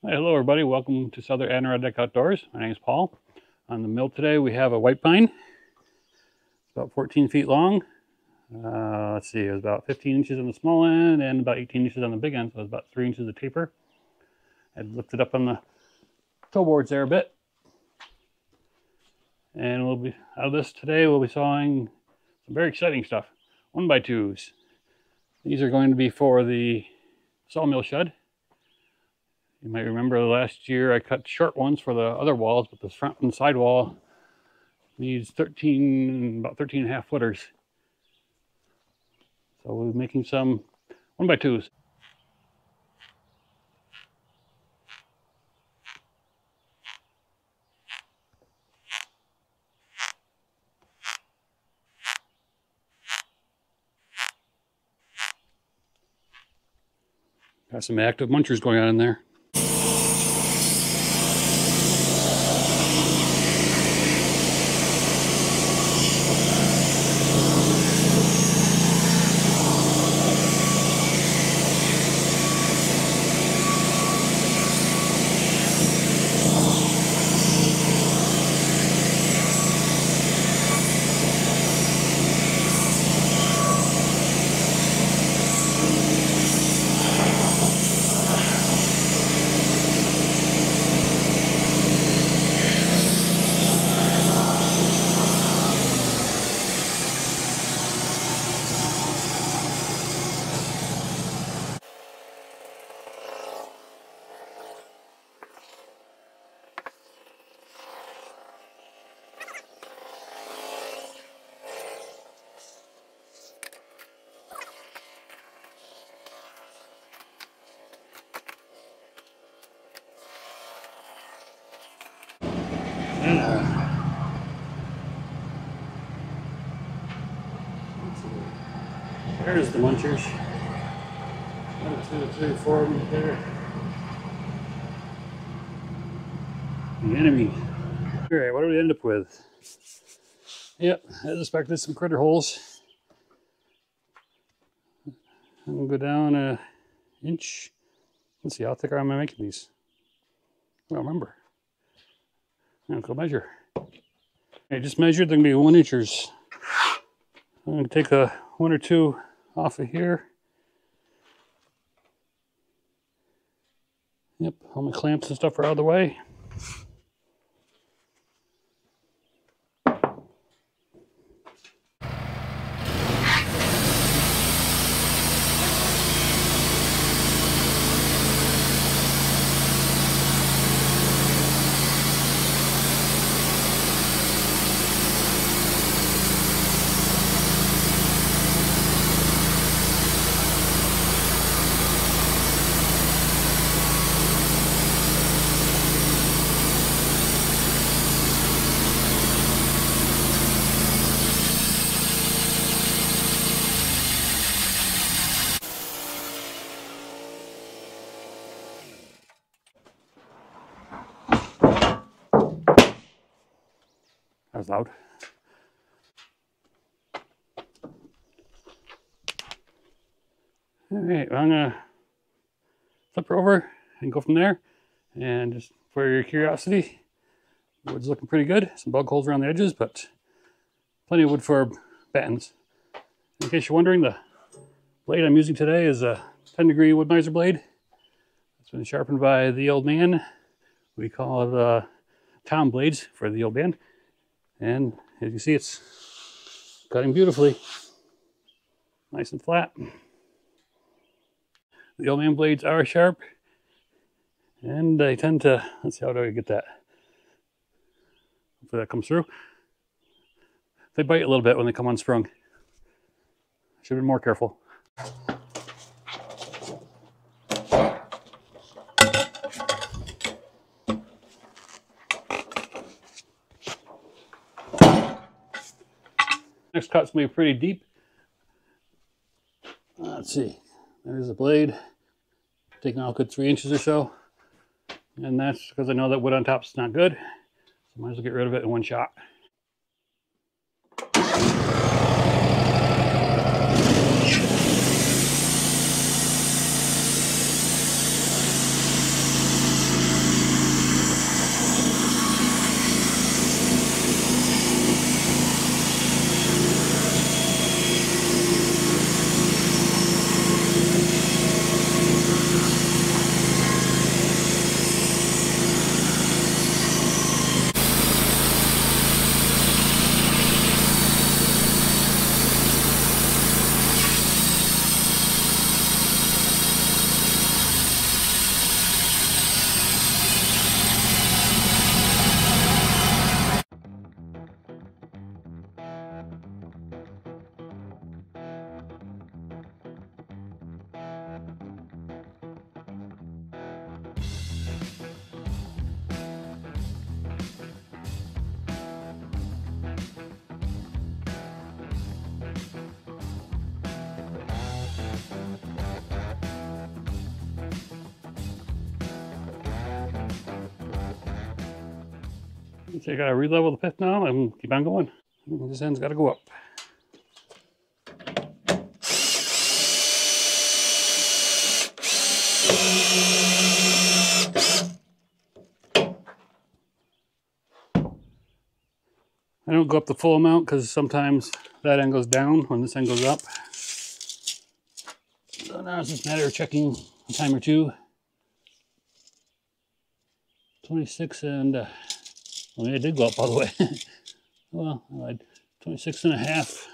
Hi, hello everybody, welcome to Southern Adirondack Outdoors. My name is Paul. On the mill today we have a white pine. It's about 14 feet long. Let's see, it was about 15 inches on the small end and about 18 inches on the big end, so it was about 3 inches of taper. I lifted up on the toe boards there a bit. And we'll be out of this today, we'll be sawing some very exciting stuff. 1x2s. These are going to be for the sawmill shed. You might remember last year I cut short ones for the other walls, but the front and side wall needs about 13.5 footers. So we're making some 1x2s. Got some active munchers going on in there. There's the munchers. 1, 2, 3, 4 of them there. The enemy. Alright, what do we end up with? Yep, as expected, some critter holes. I'm gonna go down an inch. Let's see, how thick am I making these? I don't remember. I'm gonna go measure. I just measured, they're gonna be 1 inchers. I'm gonna take a 1 or 2 off of here. Yep, all my clamps and stuff are out of the way. That was loud. Alright, well, I'm gonna flip her over and go from there. And just for your curiosity, the wood's looking pretty good. Some bug holes around the edges, but plenty of wood for battens. In case you're wondering, the blade I'm using today is a 10-degree wood-mizer blade. It's been sharpened by the old man. We call it town blades for the old man. And as you see, it's cutting beautifully. Nice and flat. The old man blades are sharp. And they tend to, let's see, how do I get that? Hopefully that comes through. They bite a little bit when they come unsprung. Should have been more careful. Next cut's going to be pretty deep. Let's see. There's the blade. Taking out a good 3 inches or so. And that's because I know that wood on top is not good. So I might as well get rid of it in one shot. So I gotta re-level the pit now and keep on going. This end's gotta go up. I don't go up the full amount because sometimes that end goes down when this end goes up. So now it's just a matter of checking a time or two. 26 and, well, it did go up all the way. Well, I lied. 26 and a half.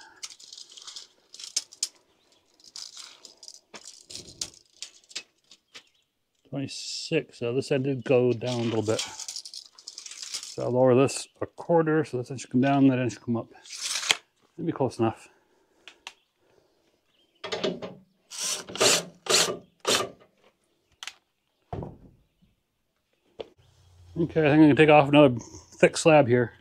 So this end did go down a little bit. So I'll lower this a quarter, so this end should come down, that end should come up. That'd be close enough. Okay, I think I'm gonna take off another thick slab here.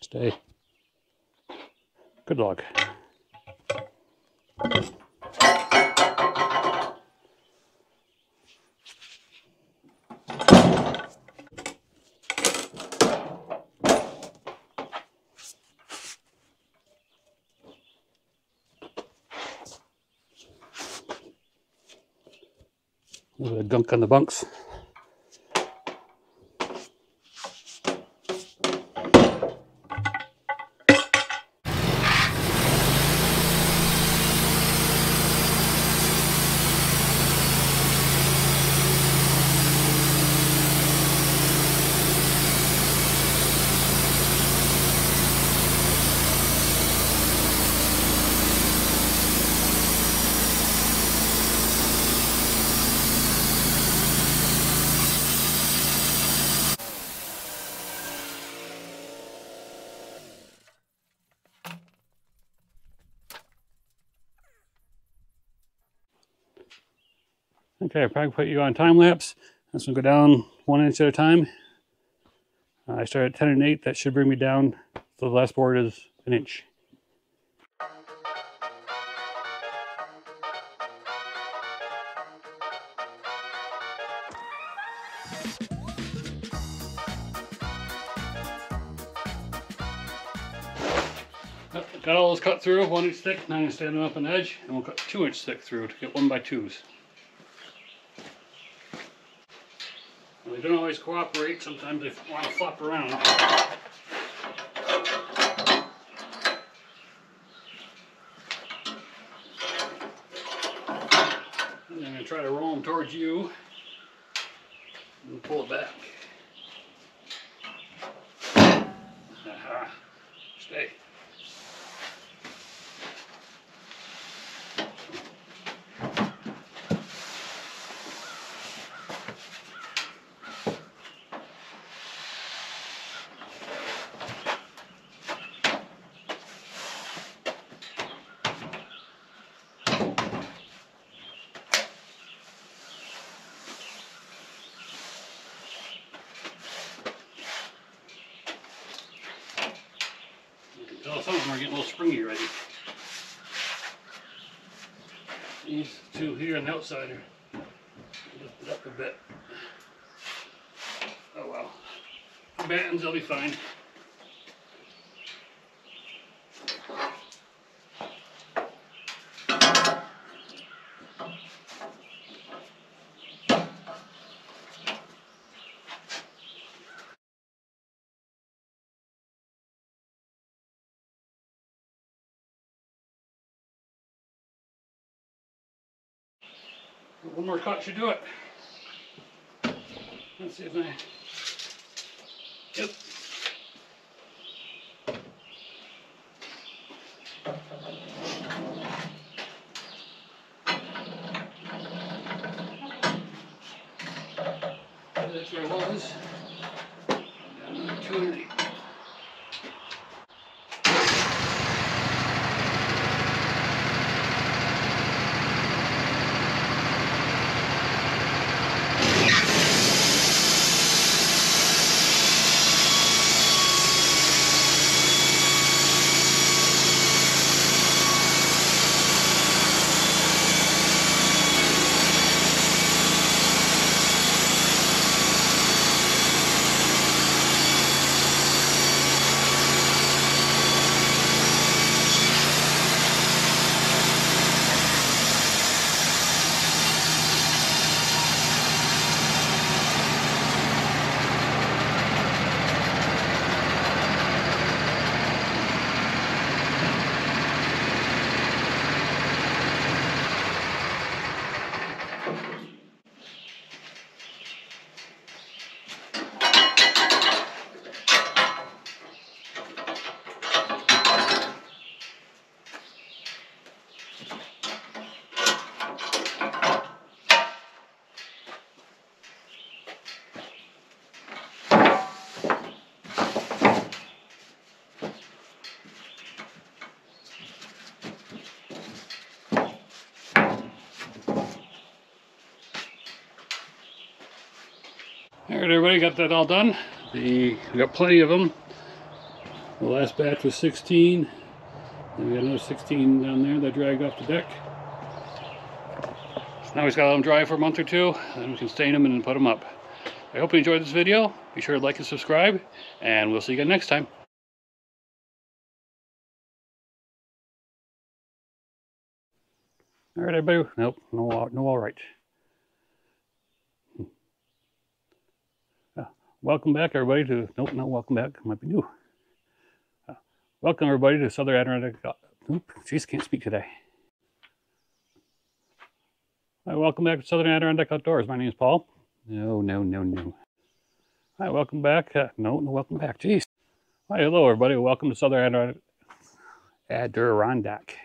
Stay. Good luck. A little bit of gunk on the bunks. Okay, I'll probably put you on time lapse. I'm just gonna go down 1 inch at a time. I start at 10 and 8. That should bring me down. So the last board is an inch. Got all those cut through, 1 inch thick. Now I'm gonna stand them up on the edge, and we'll cut 2 inch thick through to get 1x2s. Well, they don't always cooperate. Sometimes they want to flop around. And I'm gonna try to roll them towards you and pull it back. Stay. Oh, some of them are getting a little springy already. These two here on the outside are lifted up a bit. Oh well. For Battens, they'll be fine. One more cut should do it. Let's see if I... Yep. That's where it was. Another 2 underneath. Alright everybody, got that all done. We got plenty of them. The last batch was 16. Then we got another 16 down there that dragged off the deck. So now we just got to let them dry for a month or two, then we can stain them and put them up. I hope you enjoyed this video. Be sure to like and subscribe, and we'll see you again next time. Alright everybody, nope, no alright. Welcome back everybody to, nope, not welcome back, might be new. Welcome everybody to Southern Adirondack, jeez, can't speak today. Hi, welcome back to Southern Adirondack Outdoors. My name is Paul. No. Hi, welcome back. No, welcome back, jeez. Hi, hello everybody, welcome to Southern Adirondack.